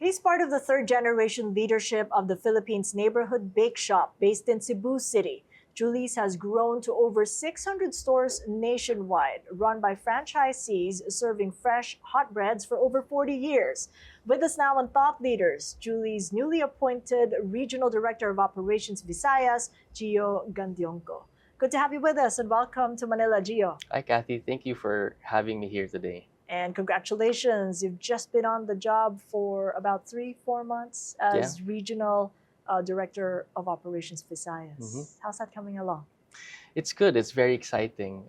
he's part of the third-generation leadership of the Philippines neighborhood bake shop based in Cebu City. Julie's has grown to over 600 stores nationwide, run by franchisees serving fresh hot breads for over 40 years. With us now on Thought Leaders, Julie's newly appointed Regional Director of Operations Visayas, Gio Gandionco. Good to have you with us and welcome to Manila, Gio. Hi, Cathy. Thank you for having me here today. And congratulations, you've just been on the job for about 3-4 months Yeah. as Regional Director of Operations hmm Visayas. How's that coming along? It's good. It's very exciting.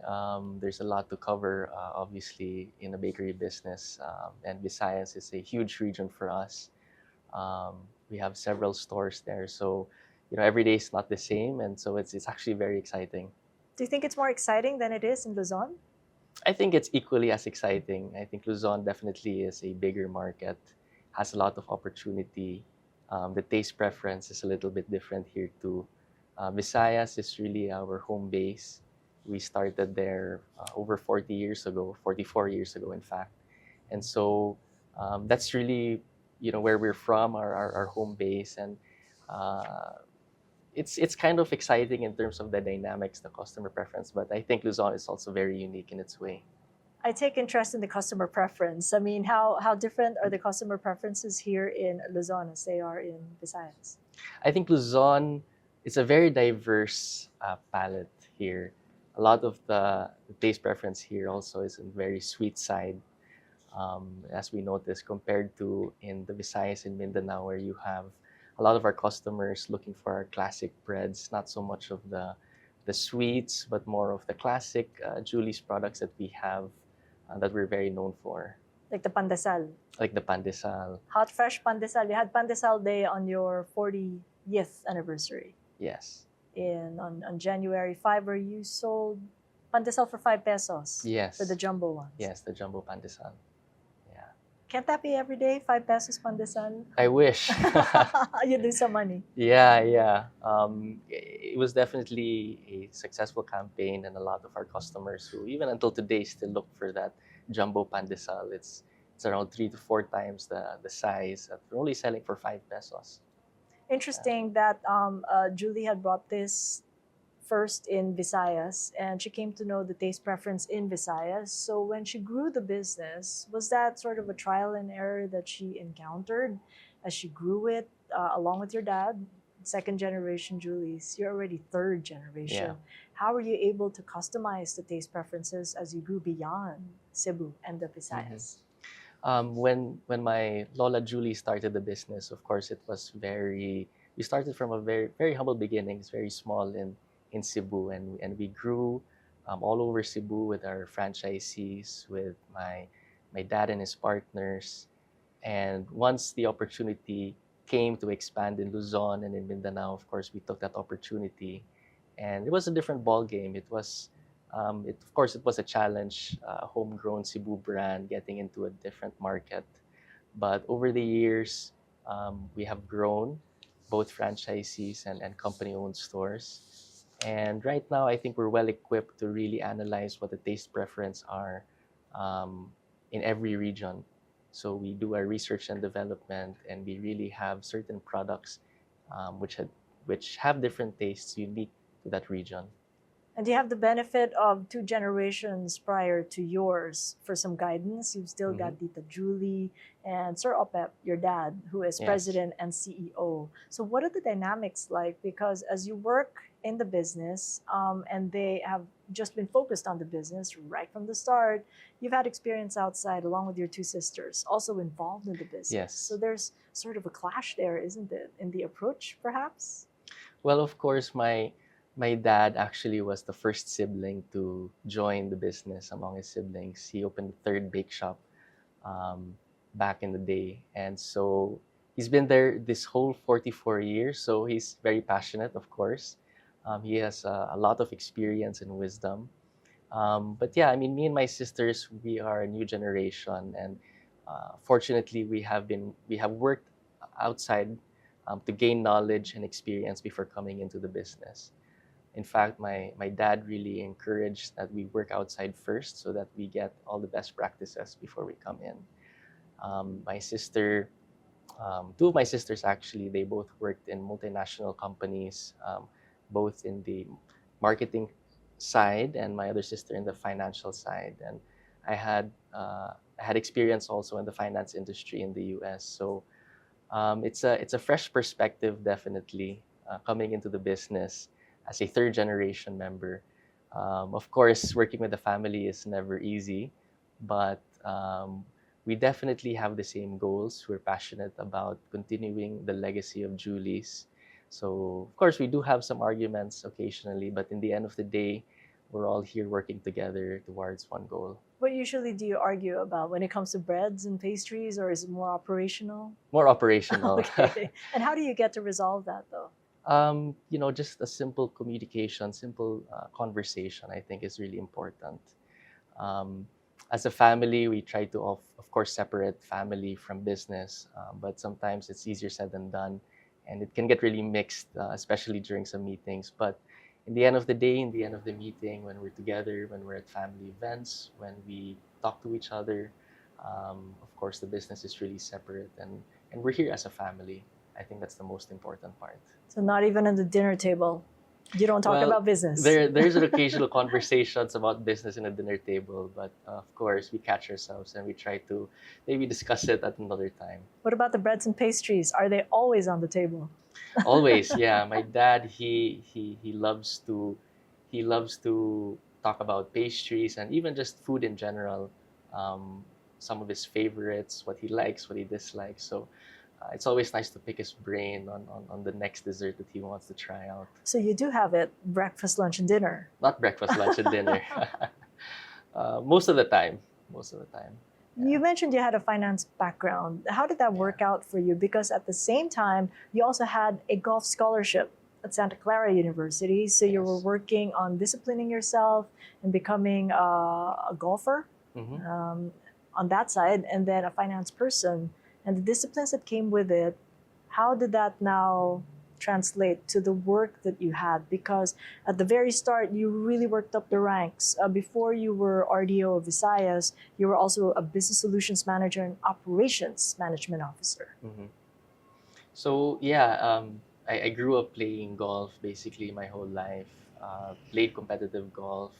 There's a lot to cover, obviously, in a bakery business. And Visayas is a huge region for us. We have several stores there. So, every day is not the same. And so it's actually very exciting. Do you think it's more exciting than it is in Luzon? I think it's equally as exciting. I think Luzon definitely is a bigger market, has a lot of opportunity. The taste preference is a little bit different here too. Visayas is really our home base. We started there over 40 years ago, 44 years ago, in fact. And so that's really, where we're from, our home base. And uh, it's kind of exciting in terms of the dynamics, the customer preference. But I think Luzon is also very unique in its way. I take interest in the customer preference. I mean, how different are the customer preferences here in Luzon as they are in Visayas? I think Luzon is a very diverse palette here. A lot of the taste preference here also is in very sweet side, as we noticed, compared to in the Visayas and Mindanao, where you have a lot of our customers looking for our classic breads, not so much of the sweets, but more of the classic Julie's products that we have that we're very known for, Like the pandesal, like the pandesal. hot fresh pandesal. You had pandesal day on your 40th anniversary Yes, on January 5, where you sold pandesal for 5 pesos yes, for the jumbo ones. yes, the jumbo pandesal. Yeah, Can't that be every day? 5 pesos pandesal? I wish. You do some money. Yeah, yeah. It was definitely a successful campaign, and a lot of our customers who, even until today, still look for that jumbo pandesal. It's around 3 to 4 times the size. We're only selling for 5 pesos. Interesting that Julie had brought this first in Visayas and she came to know the taste preference in Visayas. So when she grew the business, was that sort of a trial and error that she encountered as she grew it along with your dad? Second generation Julie's, you're already third generation. Yeah. How were you able to customize the taste preferences as you grew beyond Cebu and the Visayas? When my Lola Julie started the business, of course, it was very. We started from a very very humble beginnings, very small in Cebu, and we grew all over Cebu with our franchisees, with my dad and his partners, and once the opportunity came to expand in Luzon and in Mindanao, of course, we took that opportunity, and it was a different ball game. Of course, it was a challenge, homegrown Cebu brand getting into a different market. But over the years, we have grown both franchisees and company-owned stores. And right now, I think we're well equipped to really analyze what the taste preference are um, in every region. So we do our research and development, and we really have certain products which have different tastes unique to that region. And you have the benefit of 2 generations prior to yours for some guidance. You've still Mhm. got Tita Julie and Sir Opep, your dad, who is Yes. president and CEO. So, what are the dynamics like? Because as you work in the business and they have just been focused on the business right from the start, you've had experience outside along with your 2 sisters, also involved in the business. Yes. So, there's sort of a clash there, isn't it, in the approach, perhaps? Well, of course, my dad actually was the first sibling to join the business among his siblings. He opened the third bake shop um, back in the day, and so he's been there this whole 44 years. So he's very passionate, of course. He has a lot of experience and wisdom. But yeah, I mean, me and my sisters, we are a new generation, and fortunately, we have worked outside to gain knowledge and experience before coming into the business. In fact, my dad really encouraged that we work outside first so that we get all the best practices before we come in. My sister Two of my sisters actually, they both worked in multinational companies, both in the marketing side, and my other sister in the financial side. And I had I had experience also in the finance industry in the U.S. So it's a fresh perspective, definitely, coming into the business as a third generation member. Of course, working with the family is never easy, but we definitely have the same goals. We're passionate about continuing the legacy of Julie's. So, of course, we do have some arguments occasionally, but in the end of the day, we're all here working together towards one goal. What usually do you argue about when it comes to breads and pastries, or is it more operational? More operational. Okay. And how do you get to resolve that, though? Just a simple communication, simple conversation, I think is really important. Um, as a family, we try to, of course, separate family from business, but sometimes it's easier said than done, and it can get really mixed, especially during some meetings. But in the end of the day, in the end of the meeting, when we're together, when we're at family events, when we talk to each other, of course, the business is really separate, and we're here as a family. I think that's the most important part. So not even at the dinner table, you don't talk Well, about business. there's an occasional conversations about business in a dinner table, but of course we catch ourselves and we try to maybe discuss it at another time. What about the breads and pastries? Are they always on the table? Always, yeah. My dad, he loves to talk about pastries and even just food in general. Some of his favorites, what he likes, what he dislikes. So it's always nice to pick his brain on the next dessert that he wants to try out. So you do have it breakfast, lunch, and dinner. Not breakfast, lunch, and dinner. Most of the time. Most of the time. You mentioned you had a finance background. How did that work out for you? Because at the same time, you also had a golf scholarship at Santa Clara University. So you were Yes. working on disciplining yourself and becoming a golfer Mhm. on that side, and then a finance person. And the disciplines that came with it, how did that now translate to the work that you had? Because at the very start, you really worked up the ranks. Before you were RDO of Visayas, you were also a business solutions manager and operations management officer. Mhm. So yeah, I grew up playing golf basically my whole life. Played competitive golf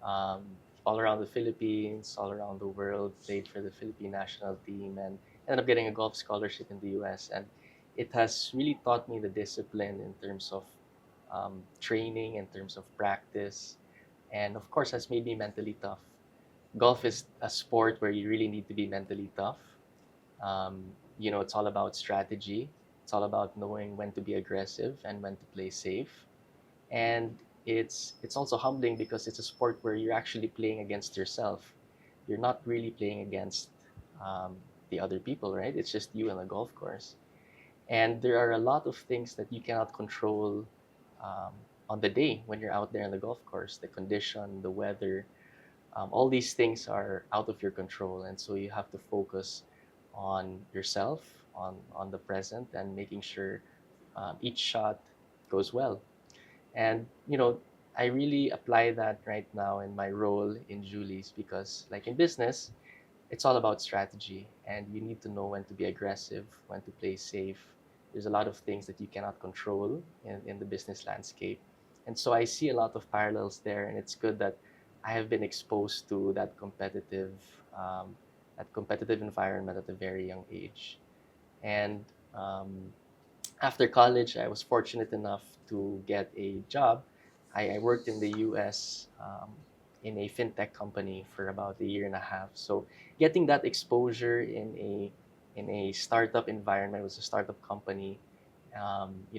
um, all around the Philippines, all around the world. Played for the Philippine national team and ended up getting a golf scholarship in the U.S. And it has really taught me the discipline in terms of training, in terms of practice, and of course has made me mentally tough. Golf is a sport where you really need to be mentally tough. It's all about strategy. It's all about knowing when to be aggressive and when to play safe. And it's also humbling because it's a sport where you're actually playing against yourself. You're not really playing against um, the other people, right? It's just you and a golf course. And there are a lot of things that you cannot control um, on the day when you're out there on the golf course. The condition, the weather, all these things are out of your control, and so you have to focus on yourself, on the present, and making sure each shot goes well. And I really apply that right now in my role in Julie's because, like in business, it's all about strategy, and you need to know when to be aggressive, when to play safe. There's a lot of things that you cannot control in the business landscape. And so I see a lot of parallels there, and it's good that I have been exposed to um, that competitive environment at a very young age. And after college, I was fortunate enough to get a job. I worked in the US in a fintech company for about a year and a half. So getting that exposure in a startup environment, it was a startup company,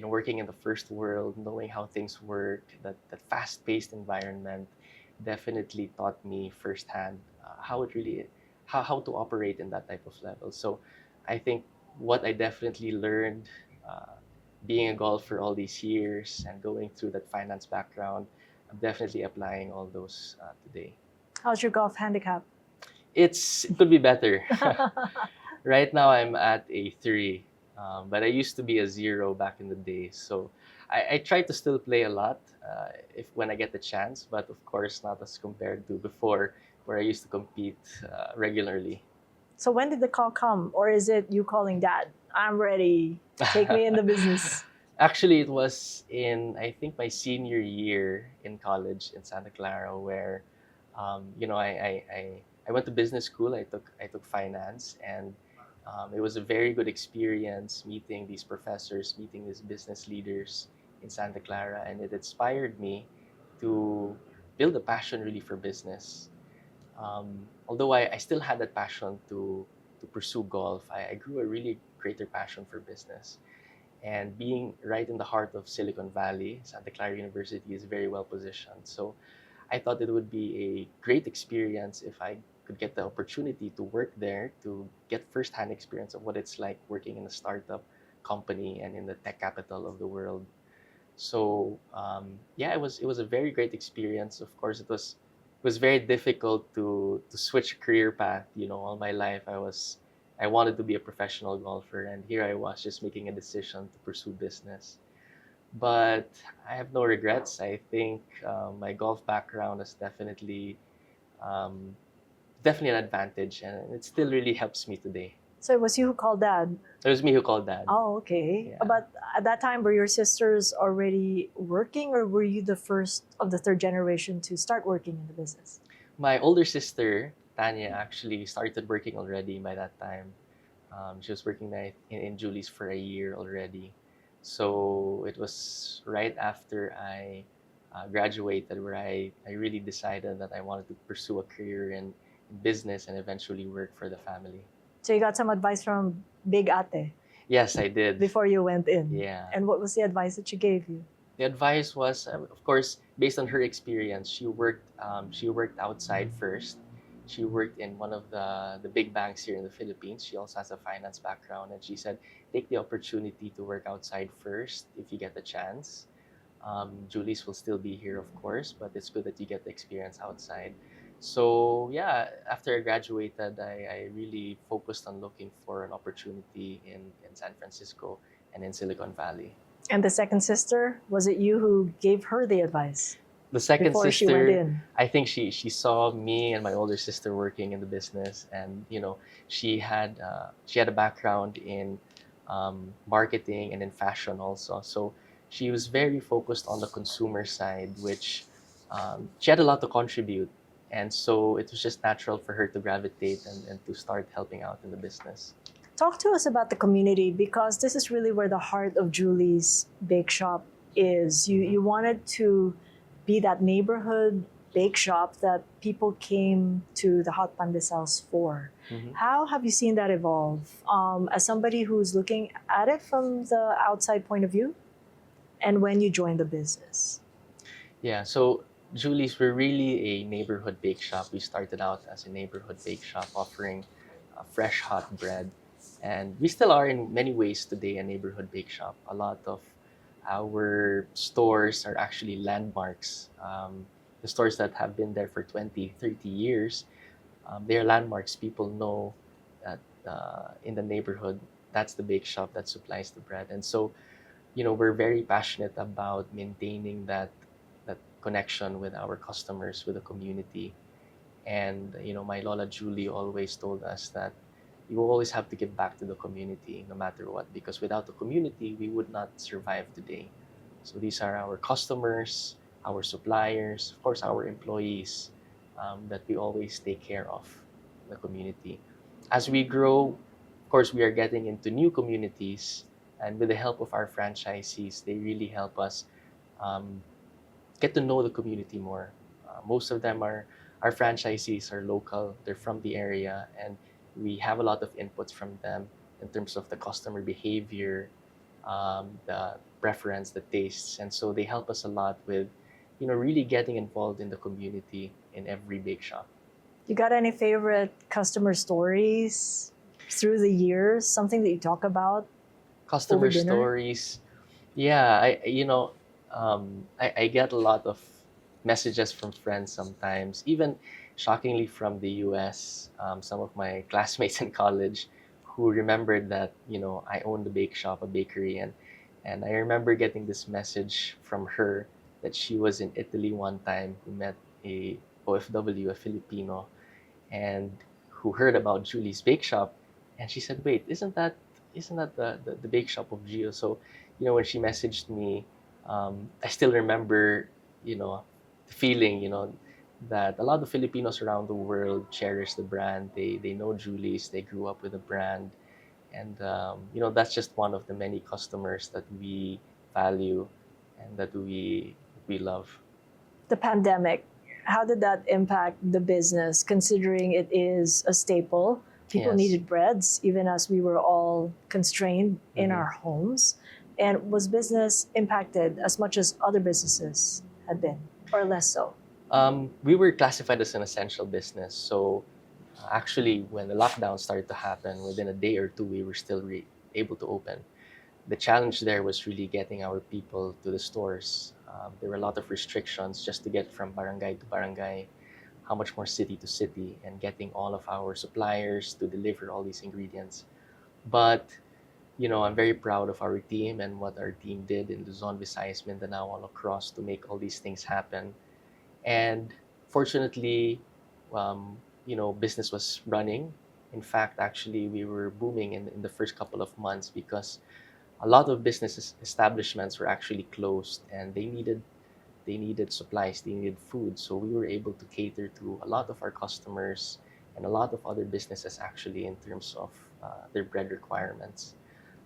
working in the first world, knowing how things work, that fast-paced environment definitely taught me firsthand how it really how to operate in that type of level. So I think what I definitely learned uh, being a golfer all these years and going through that finance background, I'm definitely applying all those today. How's your golf handicap? It could be better. Right now I'm at a 3, but I used to be a 0 back in the day. So I try to still play a lot if when I get the chance, but of course not as compared to before where I used to compete regularly. So when did the call come, or is it you calling dad? I'm ready. Take me in the business. Actually, it was in, I think, my senior year in college in Santa Clara, where, I went to business school. I took finance, and it was a very good experience meeting these professors, meeting these business leaders in Santa Clara, and it inspired me to build a passion really for business. Although I still had that passion to pursue golf, I grew a really greater passion for business. And being right in the heart of Silicon Valley, Santa Clara University is very well positioned. So I thought it would be a great experience if I could get the opportunity to work there, to get firsthand experience of what it's like working in a startup company and in the tech capital of the world. So yeah, it was a very great experience. Of course, it was very difficult to switch career path. All my life I wanted to be a professional golfer, and here I was just making a decision to pursue business. But I have no regrets. I think my golf background is um, definitely an advantage, and it still really helps me today. So it was you who called dad. It was me who called dad. Oh, okay. Yeah. But at that time, were your sisters already working, or were you the first of the third generation to start working in the business? My older sister, Tanya, actually started working already by that time. She was working there in Julie's for a year already. So it was right after I graduated where I really decided that I wanted to pursue a career in business and eventually work for the family. So you got some advice from Big Ate Yes, I did. before you went in. Yeah. And what was the advice that she gave you? The advice was, of course, based on her experience. She worked outside first. She worked in one of the big banks here in the Philippines. She also has a finance background, and she said, take the opportunity to work outside first if you get the chance. Julie's will still be here, of course, but it's good that you get the experience outside. So yeah, after I graduated, I really focused on looking for an opportunity in San Francisco and in Silicon Valley. And the second sister, was it you who gave her the advice The second before she sister, went in? I think she saw me and my older sister working in the business, and she had a background in marketing and in fashion also. So she was very focused on the consumer side, which she had a lot to contribute, and so it was just natural for her to gravitate and to start helping out in the business. Talk to us about the community, because this is really where the heart of Julie's Bake Shop is. You wanted to be that neighborhood bake shop that people came to the hot pandesals for. Mhm. How have you seen that evolve? As somebody who's looking at it from the outside point of view, and when you joined the business. Yeah, so Julie's, we're really a neighborhood bake shop. We started out as a neighborhood bake shop offering fresh hot bread. And we still are in many ways today a neighborhood bake shop. A lot of our stores are actually landmarks. The stores that have been there for 20, 30 years, they're landmarks. People know that in the neighborhood, that's the bake shop that supplies the bread. And so, we're very passionate about maintaining that connection with our customers, with the community. And my Lola Julie always told us that you always have to give back to the community no matter what, because without the community, we would not survive today. So these are our customers, our suppliers, of course, our employees, that we always take care of the community. As we grow, of course, we are getting into new communities, and with the help of our franchisees, they really help us um, get to know the community more. Most of them are our franchisees are local; they're from the area, and we have a lot of inputs from them in terms of the customer behavior, the preference, the tastes, and so they help us a lot with, really getting involved in the community in every bake shop. You got any favorite customer stories through the years? Something that you talk about over Customer dinner? stories, yeah, I get a lot of messages from friends sometimes, even shockingly from the US. Some of my classmates in college who remembered that, I owned a bake shop, a bakery, and I remember getting this message from her that she was in Italy one time, who met a OFW, a Filipino, and who heard about Julie's Bake Shop, and she said, "Wait, isn't that isn't that the bake shop of Gio? So, when she messaged me, I still remember, the feeling, that a lot of Filipinos around the world cherish the brand. They know Julie's. They grew up with the brand, and that's just one of the many customers that we value and that we love. The pandemic, how did that impact the business, considering it is a staple? People Yes. needed breads, even as we were all constrained in Mhm. our homes. And was business impacted as much as other businesses had been, or less so? We were classified as an essential business. So actually, when the lockdown started to happen, within a day or two, we were still able to open. The challenge there was really getting our people to the stores. There were a lot of restrictions just to get from barangay to barangay, how much more city to city, and getting all of our suppliers to deliver all these ingredients. But I'm very proud of our team and what our team did in Luzon, Visayas, Mindanao, all across to make all these things happen. And fortunately, business was running. In fact, actually, we were booming in the first couple of months because a lot of business establishments were actually closed and they needed supplies, they needed food. So we were able to cater to a lot of our customers and a lot of other businesses actually in terms of their bread requirements.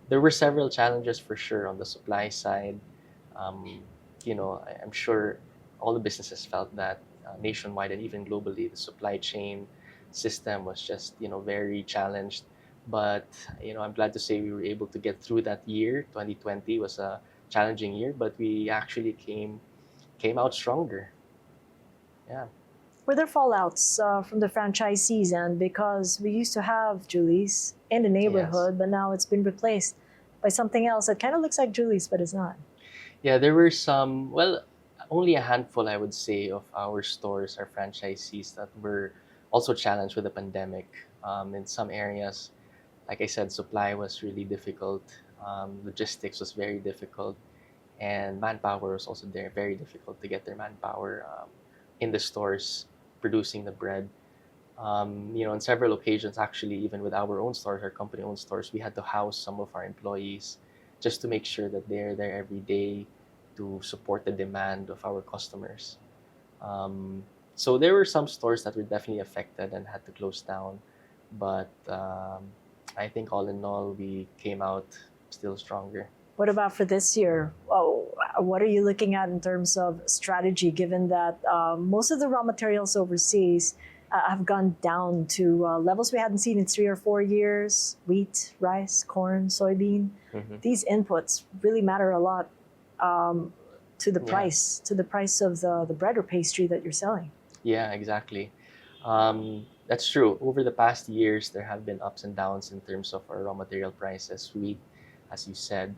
There were several challenges for sure on the supply side. Um, I'm sure all the businesses felt that nationwide and even globally, the supply chain system was just very challenged. But I'm glad to say we were able to get through that year. 2020 was a challenging year, but we actually came out stronger. Yeah. Were there fallouts from the franchisees? And because we used to have Julie's in the Yes. neighborhood, but now it's been replaced by something else that kind of looks like Julie's, but it's not. Yeah, there were some, well, only a handful, I would say, of our stores, our franchisees that were also challenged with the pandemic. In some areas, like I said, supply was really difficult. Logistics was very difficult, and manpower was also there, very difficult to get their manpower in the stores producing the bread. On several occasions, actually, even with our own stores, our company-owned stores, we had to house some of our employees just to make sure that they're there every day to support the demand of our customers. So there were some stores that were definitely affected and had to close down, but I think all in all, we came out still stronger. What about for this year? Oh, what are you looking at in terms of strategy, given that most of the raw materials overseas have gone down to levels we hadn't seen in 3 or 4 years? Wheat, rice, corn, soybean. Hmm. These inputs really matter a lot to the Yeah. price of the bread or pastry that you're selling. Yeah, exactly. That's true. Over the past years, there have been ups and downs in terms of our raw material prices. Wheat, as you said,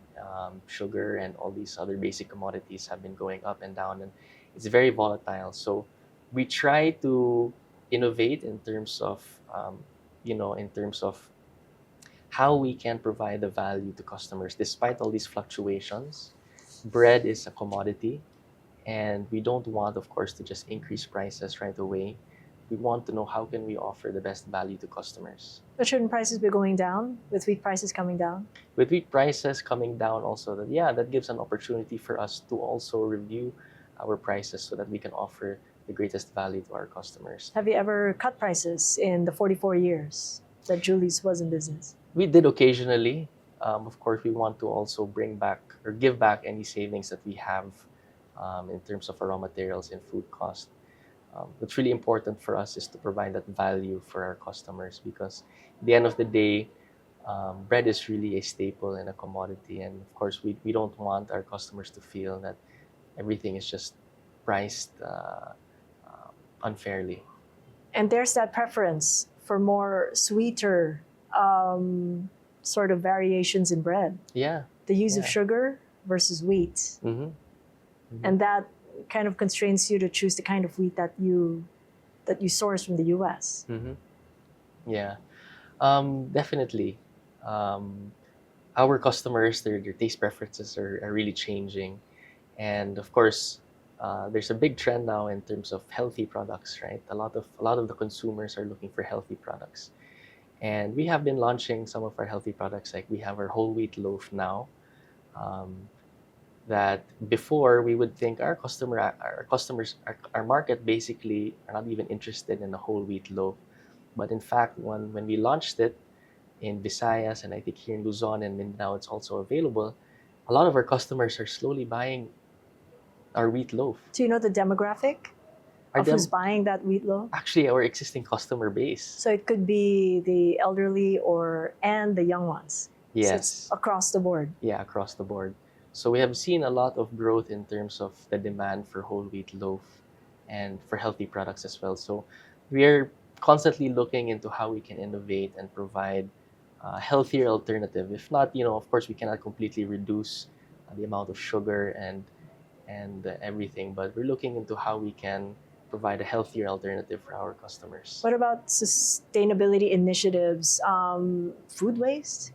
sugar, and all these other basic commodities have been going up and down, and it's very volatile. So we try to innovate in terms of how we can provide the value to customers despite all these fluctuations. Bread is a commodity, and we don't want, of course, to just increase prices right away. We want to know how can we offer the best value to customers. But shouldn't prices be going down with wheat prices coming down? With wheat prices coming down also, that gives an opportunity for us to also review our prices so that we can offer the greatest value to our customers. Have you ever cut prices in the 44 years that Julie's was in business? We did occasionally. Of course, we want to also bring back or give back any savings that we have in terms of our raw materials and food cost. What's really important for us is to provide that value for our customers because at the end of the day, bread is really a staple and a commodity. And of course, we don't want our customers to feel that everything is just priced unfairly. And there's that preference for more sweeter um, sort of variations in bread. Yeah. The use of Yeah. sugar versus wheat. Mm-hmm. Mm-hmm. And that kind of constrains you to choose the kind of wheat that you source from the US. Mm-hmm. Yeah. Definitely. Um, our customers, their taste preferences are really changing. And of course, there's a big trend now in terms of healthy products, right? A lot of the consumers are looking for healthy products. And we have been launching some of our healthy products, like we have our whole wheat loaf now. Um, that before we would think our customers, our market basically are not even interested in a whole wheat loaf. But in fact, when we launched it in Visayas and I think here in Luzon and Mindanao, it's also available. A lot of our customers are slowly buying our wheat loaf. Do you know the demographic Our of who's dem- buying that wheat loaf? Actually, our existing customer base. So it could be the elderly and the young ones. So it's Yes. across the board. Yeah, across the board. So we have seen a lot of growth in terms of the demand for whole wheat loaf and for healthy products as well. So we are constantly looking into how we can innovate and provide a healthier alternative. If not, of course, we cannot completely reduce the amount of sugar and everything, but we're looking into how we can provide a healthier alternative for our customers. What about sustainability initiatives? Food waste?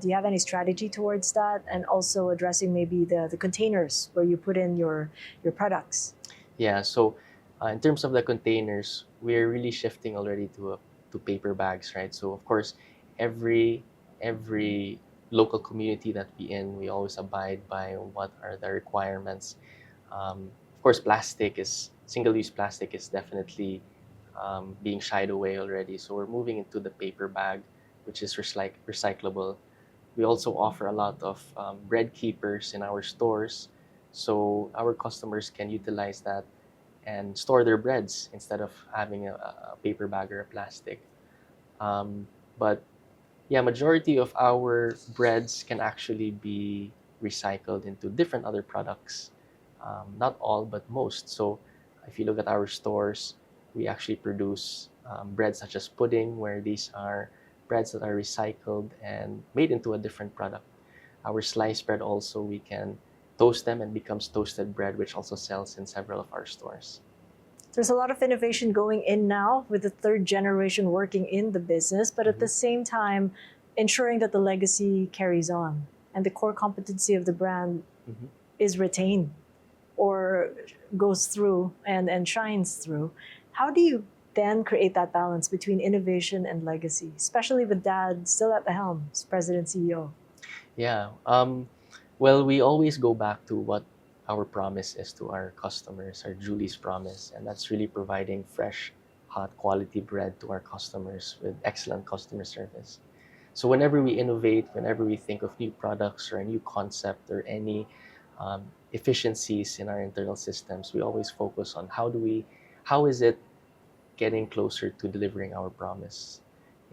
Do you have any strategy towards that? And also addressing maybe the containers where you put in your products? Yeah, so in terms of the containers, we're really shifting already to paper bags, right? So of course, every local community that we always abide by what are the requirements. Of course, single-use plastic is definitely being shied away already. So we're moving into the paper bag, which is recyclable. We also offer a lot of bread keepers in our stores, so our customers can utilize that and store their breads instead of having a paper bag or a plastic. But yeah, majority of our breads can actually be recycled into different other products. Not all, but most. So if you look at our stores, we actually produce breads such as pudding, where these are breads that are recycled and made into a different product. Our sliced bread also, we can toast them and becomes toasted bread, which also sells in several of our stores. There's a lot of innovation going in now with the third generation working in the business, but at the same time, ensuring that the legacy carries on and the core competency of the brand is retained or goes through and shines through. How do you then create that balance between innovation and legacy, especially with Dad still at the helm as president CEO? Yeah. Well, we always go back to what our promise is to our customers, our Julie's promise, and that's really providing fresh, hot, quality bread to our customers with excellent customer service. So whenever we innovate, whenever we think of new products or a new concept or any efficiencies in our internal systems, we always focus on how is it getting closer to delivering our promise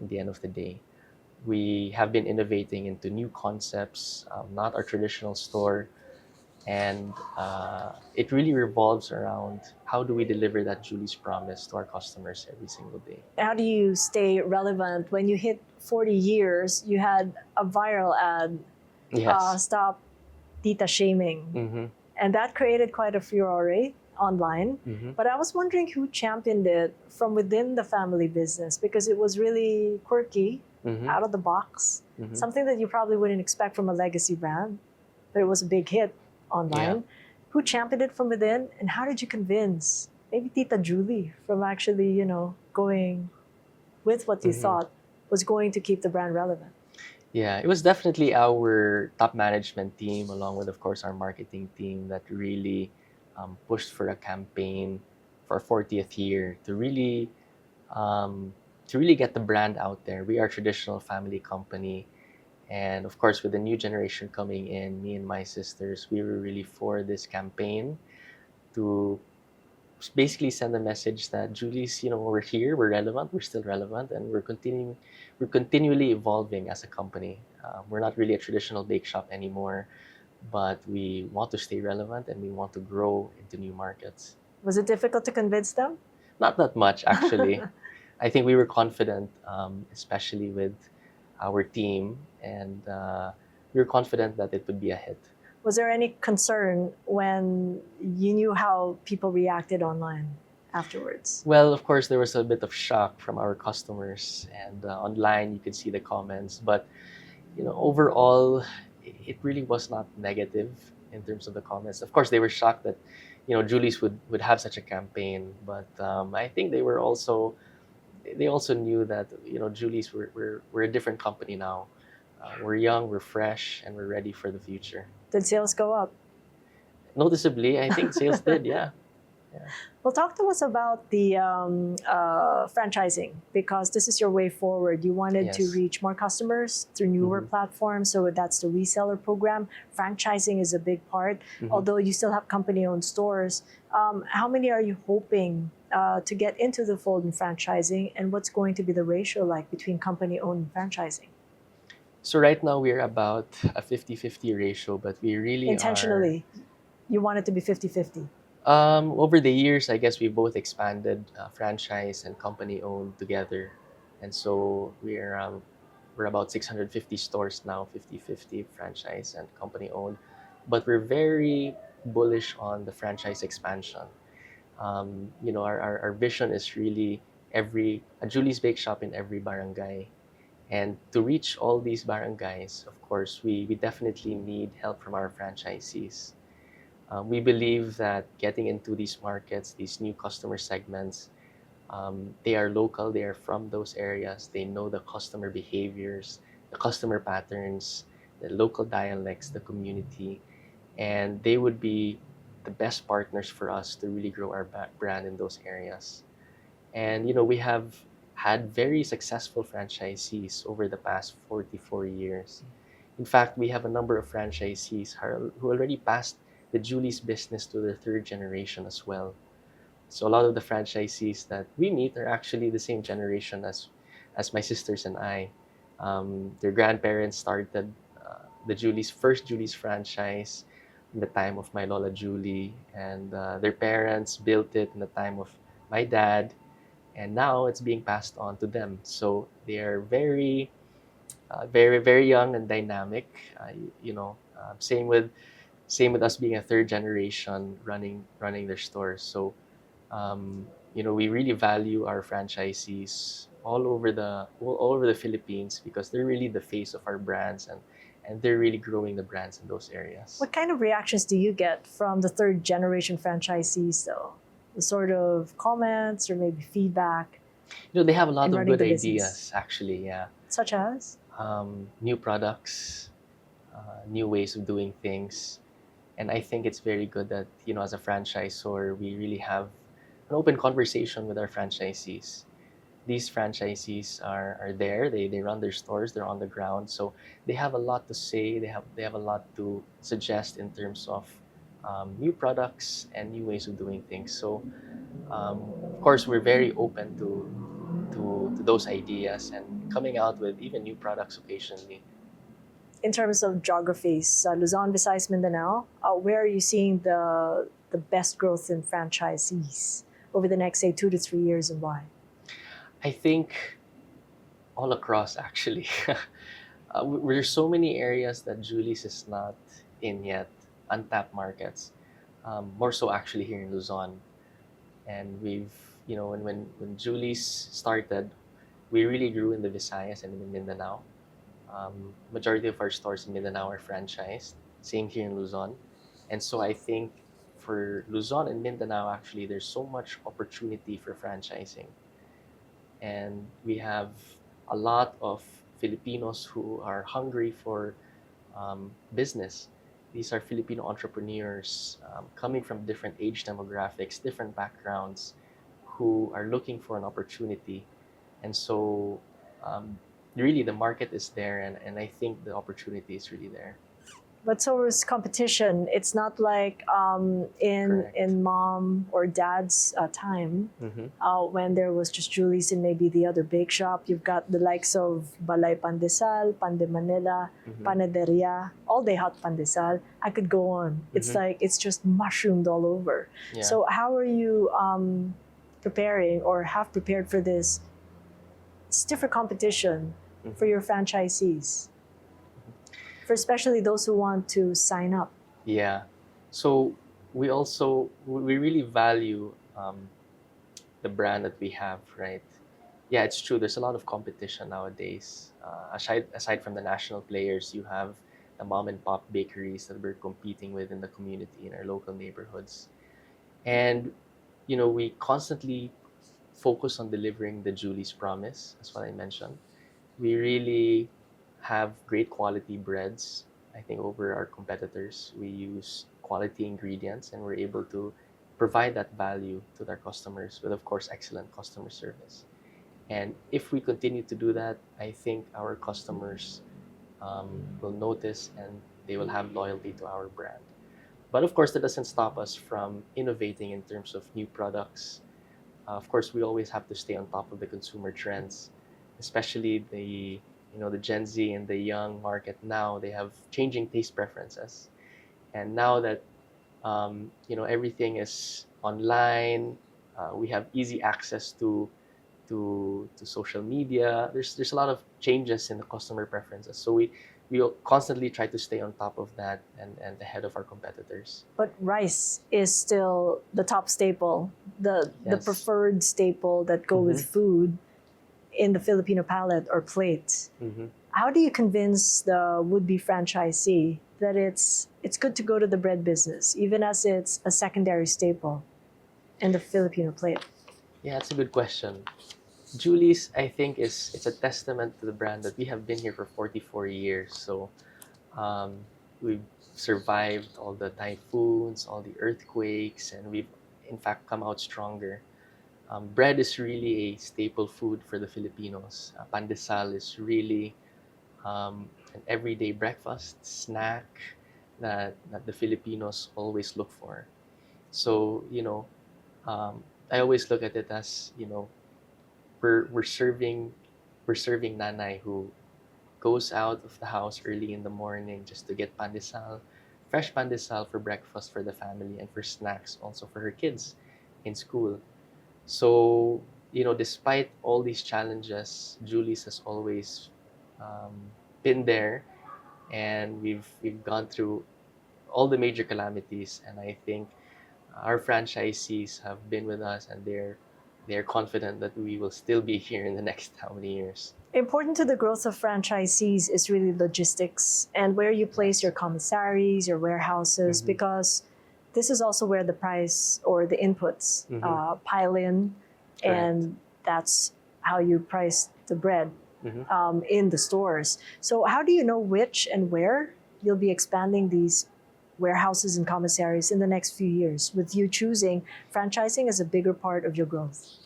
in the end of the day. We have been innovating into new concepts, not our traditional store, and it really revolves around how do we deliver that Julie's promise to our customers every single day. How do you stay relevant when you hit 40 years? You had a viral ad, Yes. Stop Tita Shaming, Mm-hmm. and that created quite a furore online. Mm-hmm. But I was wondering who championed it from within the family business because it was really quirky, Mm-hmm. out of the box, Mm-hmm. something that you probably wouldn't expect from a legacy brand, but it was a big hit online. Who championed it from within, and how did you convince maybe Tita Julie from actually, going with what you Mm-hmm. thought was going to keep the brand relevant? Yeah, it was definitely our top management team, along with, of course, our marketing team, that really pushed for a campaign for our 40th year um, to really get the brand out there. We are a traditional family company, and of course, with the new generation coming in, me and my sisters, we were really for this campaign to basically send a message that Julie's, we're here, we're relevant, we're still relevant, and we're continually evolving as a company. We're not really a traditional bake shop anymore, but we want to stay relevant and we want to grow into new markets. Was it difficult to convince them? Not that much, actually. I think we were confident, especially with our team, and we were confident that it would be a hit. Was there any concern when you knew how people reacted online afterwards? Well, of course, there was a bit of shock from our customers, and online you could see the comments. But overall, it really was not negative in terms of the comments. Of course, they were shocked that Julie's would have such a campaign, but I think they were also they also knew that Julie's we're a different company now. We're young, we're fresh, and we're ready for the future. Did sales go up? Noticeably, I think sales did. Yeah. Well, talk to us about the franchising, because this is your way forward. You wanted to Yes. reach more customers through newer Mhm. platforms, so that's the reseller program. Franchising is a big part, Mhm. although you still have company-owned stores. How many are you hoping to get into the fold in franchising, and what's going to be the ratio like between company-owned and franchising? So right now we're about a 50-50 ratio, but we really are. Intentionally, you want it to be 50-50. Over the years, I guess we both expanded franchise and company owned together, and so we're about 650 stores now, 50-50 franchise and company owned, but we're very bullish on the franchise expansion. Our vision is really a Julie's Bake Shop in every barangay. And to reach all these barangays, of course, we definitely need help from our franchisees. We believe that getting into these markets, these new customer segments, they are local, they are from those areas, they know the customer behaviors, the customer patterns, the local dialects, the community, and they would be the best partners for us to really grow our brand in those areas. And we have had very successful franchisees over the past 44 years. In fact, we have a number of franchisees who already passed the Julie's business to their third generation as well. So a lot of the franchisees that we meet are actually the same generation as my sisters and I. Their grandparents started the first Julie's franchise in the time of my Lola Julie, and their parents built it in the time of my dad, and now it's being passed on to them. So they are very, very young and dynamic. Same with us being a third generation running their stores. So we really value our franchisees all over the Philippines, because they're really the face of our brands, and they're really growing the brands in those areas. What kind of reactions do you get from the third generation franchisees, though? The sort of comments or maybe feedback, They have a lot in of running good the ideas, business? actually. Yeah. Such as? New products, new ways of doing things. And I think it's very good that, as a franchisor, we really have an open conversation with our franchisees. These franchisees are there, they run their stores, they're on the ground. So they have a lot to say, they have a lot to suggest in terms of new products and new ways of doing things. So of course, we're very open to those ideas and coming out with even new products occasionally. In terms of geographies, Luzon, Visayas, Mindanao, where are you seeing the best growth in franchisees over the next, say, 2 to 3 years, and why? I think all across, actually. There's so many areas that Julie's is not in yet, untapped markets. More so actually here in Luzon. And when Julie's started, we really grew in the Visayas and in Mindanao. Majority of our stores in Mindanao are franchised. Same here in Luzon. And so I think for Luzon and Mindanao, actually, there's so much opportunity for franchising. And we have a lot of Filipinos who are hungry for business. These are Filipino entrepreneurs coming from different age demographics, different backgrounds, who are looking for an opportunity. And so, really, the market is there, and I think the opportunity is really there. But so is competition. It's not like in Correct. in mom or dad's time, Mm-hmm. when there was just Julie's and maybe the other bake shop. You've got the likes of Balay Pandesal, Pande Manila, Mm-hmm. Panaderia, all day hot pandesal. I could go on. It's Mhm. like it's just mushroomed all over. Yeah. So how are you preparing or have prepared for this stiffer competition for Mhm. your franchisees? For especially those who want to sign up. Yeah. So we really value the brand that we have, right? Yeah, it's true. There's a lot of competition nowadays. Aside from the national players, you have the mom and pop bakeries that we're competing with in the community in our local neighborhoods, and we constantly focus on delivering the Julie's promise, as what I mentioned. We really have great quality breads, I think, over our competitors. We use quality ingredients and we're able to provide that value to our customers with, of course, excellent customer service. And if we continue to do that, I think our customers will notice and they will have loyalty to our brand. But of course, that doesn't stop us from innovating in terms of new products. Of course, we always have to stay on top of the consumer trends, especially the Gen Z and the young market now. They have changing taste preferences, and now that everything is online, we have easy access to social media. There's a lot of changes in the customer preferences, so we constantly try to stay on top of that and ahead of our competitors. But rice is still the top staple, the Yes. preferred staple that go with food in the Filipino palate or plate. Mhm. How do you convince the would-be franchisee that it's good to go to the bread business, even as it's a secondary staple in the Filipino plate? Yeah, that's a good question. Julie's, I think, it's a testament to the brand that we have been here for 44 years. So we've survived all the typhoons, all the earthquakes, and we've in fact come out stronger. Bread is really a staple food for the Filipinos. Pandesal is really an everyday breakfast snack that the Filipinos always look for. So I always look at it as we're serving nanay who goes out of the house early in the morning just to get pandesal, fresh pandesal for breakfast for the family and for snacks also for her kids in school. So despite all these challenges, Julie's has always um, been there, and we've gone through all the major calamities, and I think our franchisees have been with us, and they're confident that we will still be here in the next how many years. Important to the growth of franchisees is really logistics and where you place your commissaries, your warehouses, because this is also where the price or the inputs pile in, and that's how you price the bread in the stores. So how do you know which and where you'll be expanding these warehouses and commissaries in the next few years, with you choosing franchising as a bigger part of your growth?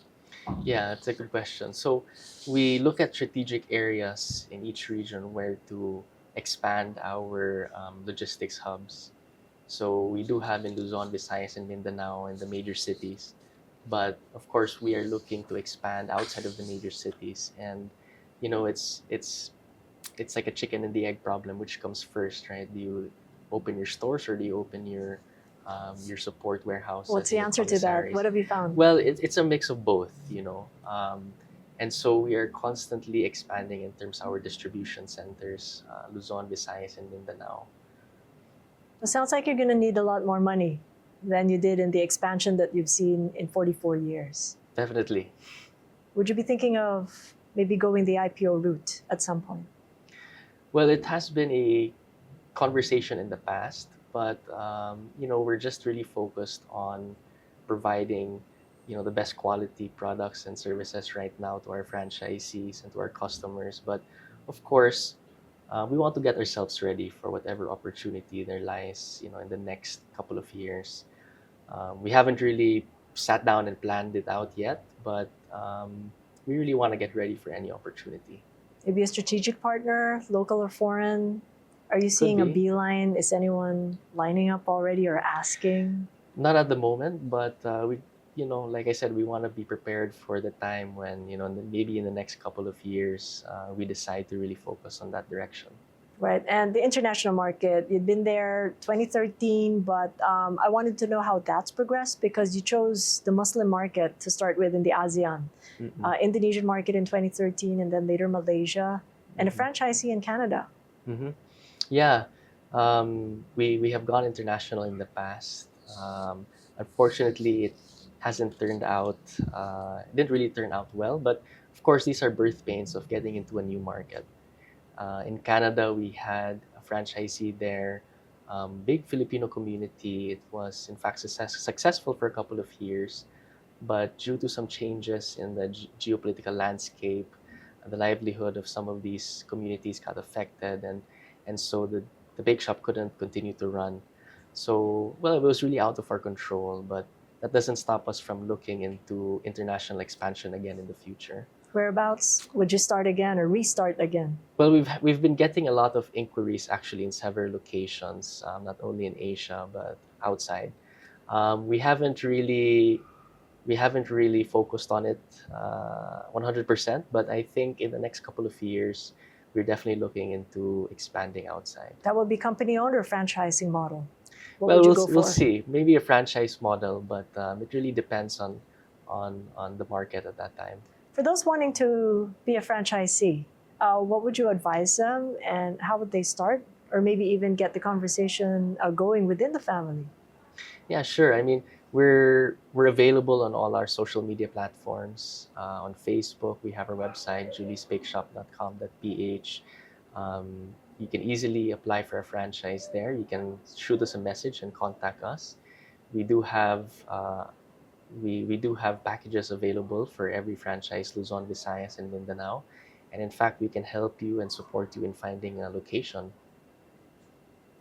Yeah, that's a good question. So we look at strategic areas in each region where to expand our logistics hubs. So we do have in Luzon, Visayas, and Mindanao in the major cities. But of course, we are looking to expand outside of the major cities. And it's like a chicken and the egg problem, which comes first, right? Do you open your stores or do you open your support warehouses? What's the and your answer to that? commissaries? What have you found? Well, it's a mix of both, and so we are constantly expanding in terms of our distribution centers, Luzon, Visayas, and Mindanao. It sounds like you're going to need a lot more money than you did in the expansion that you've seen in 44 years. Definitely. Would you be thinking of maybe going the IPO route at some point? Well, it has been a conversation in the past, but we're just really focused on providing the best quality products and services right now to our franchisees and to our customers. But of course, we want to get ourselves ready for whatever opportunity there lies in the next couple of years. We haven't really sat down and planned it out yet, but we really want to get ready for any opportunity. Maybe a strategic partner, local or foreign? Are you seeing a be. beeline? Is anyone lining up already or asking? Not at the moment, but like I said, we want to be prepared for the time when maybe in the next couple of years we decide to really focus on that direction. Right, and the international market, you'd been there 2013, but I wanted to know how that's progressed because you chose the Muslim market to start with in the ASEAN, Indonesian market in 2013, and then later Malaysia, and a franchisee in Canada. Yeah, we have gone international in the past. Unfortunately, it hasn't turned out. It didn't really turn out well. But of course, these are birth pains of getting into a new market. In Canada, we had a franchisee there, big Filipino community. It was in fact successful for a couple of years. But due to some changes in the geopolitical landscape, the livelihood of some of these communities got affected, and so the bake shop couldn't continue to run. So, well, it was really out of our control, but that doesn't stop us from looking into international expansion again in the future. Whereabouts would you start again or restart again? Well, we've been getting a lot of inquiries actually in several locations, not only in Asia but outside. We haven't really focused on it 100%, but I think in the next couple of years, we're definitely looking into expanding outside. That would be company owned or franchising model. What Well, would you go we'll for? see. Maybe a franchise model, but it really depends on the market at that time. For those wanting to be a franchisee, what would you advise them and how would they start? Or maybe even get the conversation going within the family? Yeah, sure. I mean, we're available on all our social media platforms. On Facebook, we have our website, juliesbakeshop.com.ph. You can easily apply for a franchise there. You can shoot us a message and contact us. We do have we do have packages available for every franchise, Luzon, Visayas, and Mindanao. And in fact, we can help you and support you in finding a location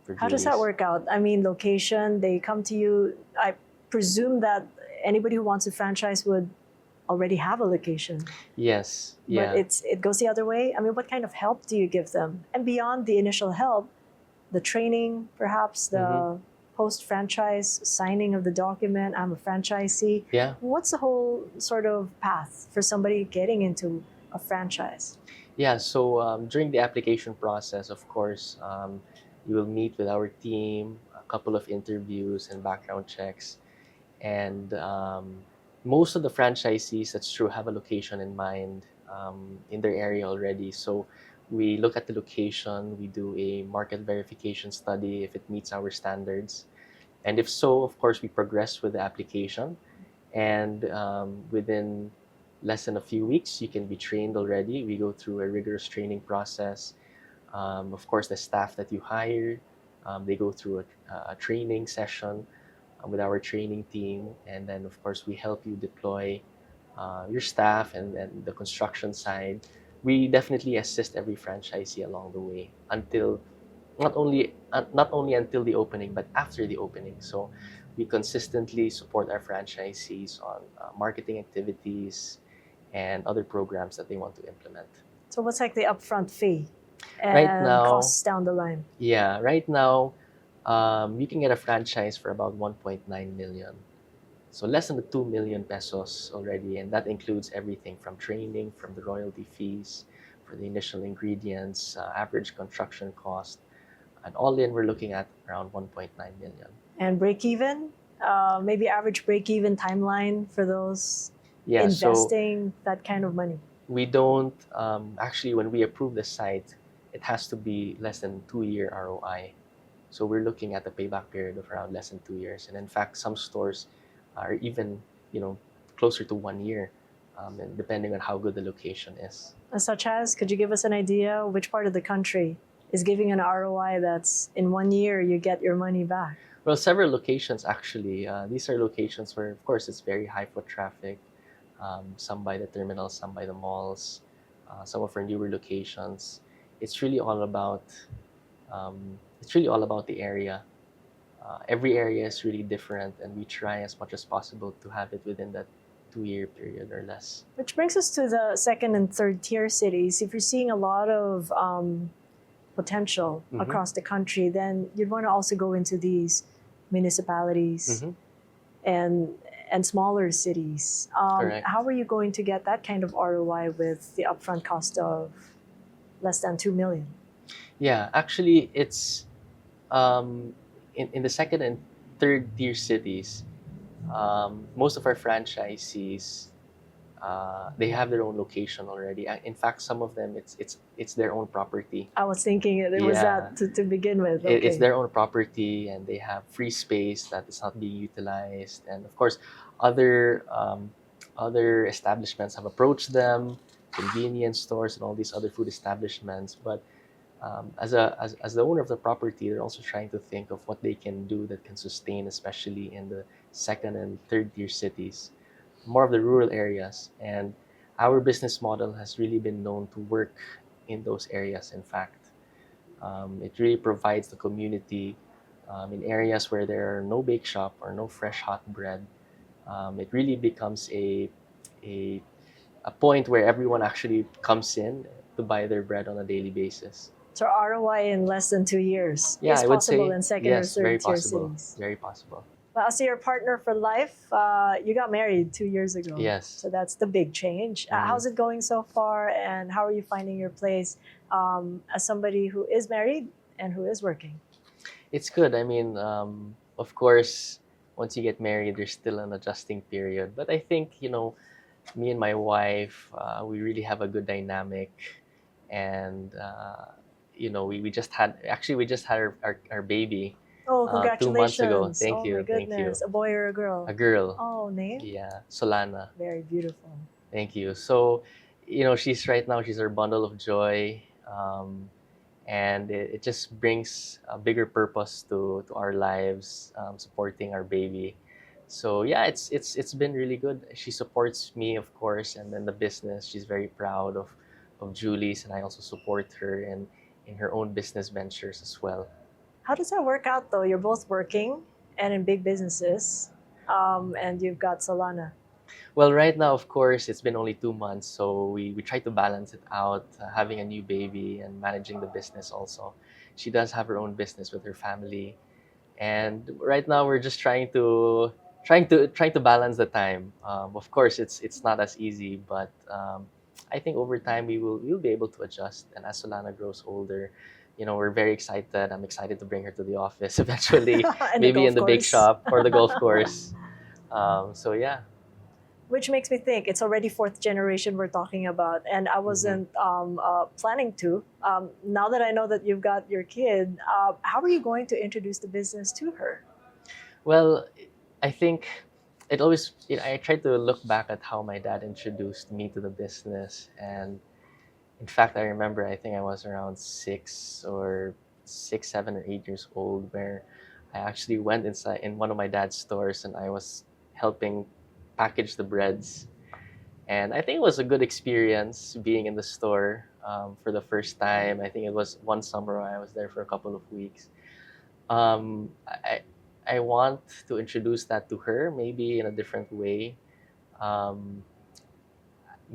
for How does that Julie's. work out? I mean, location, they come to you. I presume that anybody who wants a franchise would already have a location. Yes, But yeah. it goes the other way. I mean, what kind of help do you give them? And beyond the initial help, the training, perhaps the post franchise signing of the document, I'm a franchisee. Yeah. What's the whole sort of path for somebody getting into a franchise? Yeah, so during the application process, of course, you will meet with our team, a couple of interviews and background checks. And most of the franchisees, that's true, have a location in mind in their area already. So we look at the location, we do a market verification study if it meets our standards. And if so, of course, we progress with the application. And within less than a few weeks, you can be trained already. We go through a rigorous training process. Of course, the staff that you hire, they go through a training session with our training team. And then, of course, we help you deploy your staff and the construction side. We definitely assist every franchisee along the way until not only until the opening, but after the opening. So we consistently support our franchisees on marketing activities and other programs that they want to implement. So, what's like the upfront fee and Right now, costs down the line? yeah, right now, you can get a franchise for about 1.9 million. So less than the 2 million pesos already, and that includes everything from training, from the royalty fees, for the initial ingredients, average construction cost, and all in we're looking at around 1.9 million. And break even? Maybe average break even timeline for those Yeah, so investing that kind of money? we don't actually, when we approve the site, it has to be less than 2-year ROI. So we're looking at a payback period of around less than 2 years, and in fact, some stores are even closer to 1 year, and depending on how good the location is. Such as, could you give us an idea which part of the country is giving an ROI that's in 1 year you get your money back? Well, several locations actually. These are locations where, of course, it's very high foot traffic. Some by the terminals, some by the malls, some of our newer locations. It's really all about the area. Every area is really different, and we try as much as possible to have it within that 2-year period or less. Which brings us to the second and third tier cities. If you're seeing a lot of potential across the country, then you'd want to also go into these municipalities and smaller cities. Correct. How are you going to get that kind of ROI with the upfront cost of less than 2 million? Yeah, actually, it's in the second and third tier cities. Most of our franchisees, they have their own location already. In fact, some of them, it's their own property. I was thinking it was Yeah. that to begin with. It's Okay. their own property, and they have free space that is not being utilized. And of course, other establishments have approached them, convenience stores and all these other food establishments. But as the owner of the property, they're also trying to think of what they can do that can sustain, especially in the second and third tier cities. more of the rural areas. And our business model has really been known to work in those areas, in fact. It really provides the community in areas where there are no bake shop or no fresh hot bread. It really becomes a, a point where everyone actually comes in to buy their bread on a daily basis. So ROI in less than 2 years Yeah, is I would possible say in second or yes, very third tier possible. cities. Very possible. Well, as your partner for life, you got married 2 years ago. Yes. So that's the big change. How's it going so far, and how are you finding your place as somebody who is married and who is working? It's good. I mean, of course, once you get married, there's still an adjusting period. But I think, me and my wife, we really have a good dynamic. And, we just had, actually, we just had our baby Oh, 2 months ago. congratulations. Thank Oh you. my Thank you. goodness. A boy or a girl? A girl. Oh, name? Yeah. Solana. Very beautiful. Thank you. So, she's right now, she's our bundle of joy. And it just brings a bigger purpose to our lives, supporting our baby. So yeah, it's been really good. She supports me, of course, and then the business. She's very proud of Julie's, and I also support her in her own business ventures as well. How does that work out though? You're both working and in big businesses, and you've got Solana. Well, right now, of course, it's been only 2 months, so we try to balance it out, having a new baby and managing the business also. She does have her own business with her family, and right now we're just trying to balance the time. Of course, it's not as easy, but I think over time we'll be able to adjust. And as Solana grows older, we're very excited. I'm excited to bring her to the office eventually, And maybe in the bake course. shop or the golf course. So yeah. Which makes me think it's already fourth generation we're talking about, and I wasn't planning to. Now that I know that you've got your kid, how are you going to introduce the business to her? Well, I think I try to look back at how my dad introduced me to the business. And in fact, I remember, I think I was around 6, 7, or 8 years old, where I actually went inside in one of my dad's stores and I was helping package the breads. And I think it was a good experience being in the store for the first time. I think it was one summer I was there for a couple of weeks. I want to introduce that to her, maybe in a different way. Um,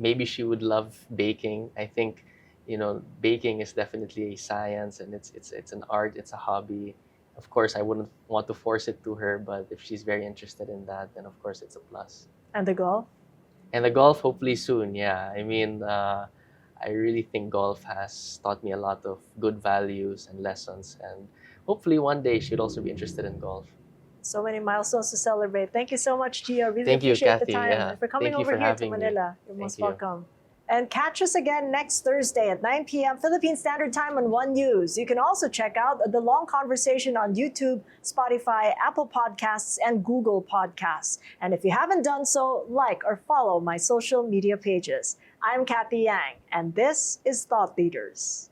Maybe she would love baking. I think, baking is definitely a science, and it's an art, it's a hobby. Of course, I wouldn't want to force it to her, but if she's very interested in that, then of course it's a plus. And the golf? And the golf, hopefully soon. Yeah, I mean, I really think golf has taught me a lot of good values and lessons, and hopefully one day she'd also be interested in golf. So many milestones to celebrate. Thank you so much, Gio. Really Thank you, appreciate the Kathy. time. Yeah. And for coming Thank you over for here to having me. Manila. You're Thank most you. welcome. And catch us again next Thursday at 9 p.m. Philippine Standard Time on One News. You can also check out the long conversation on YouTube, Spotify, Apple Podcasts, and Google Podcasts. And if you haven't done so, like or follow my social media pages. I'm Cathy Yang, and this is Thought Leaders.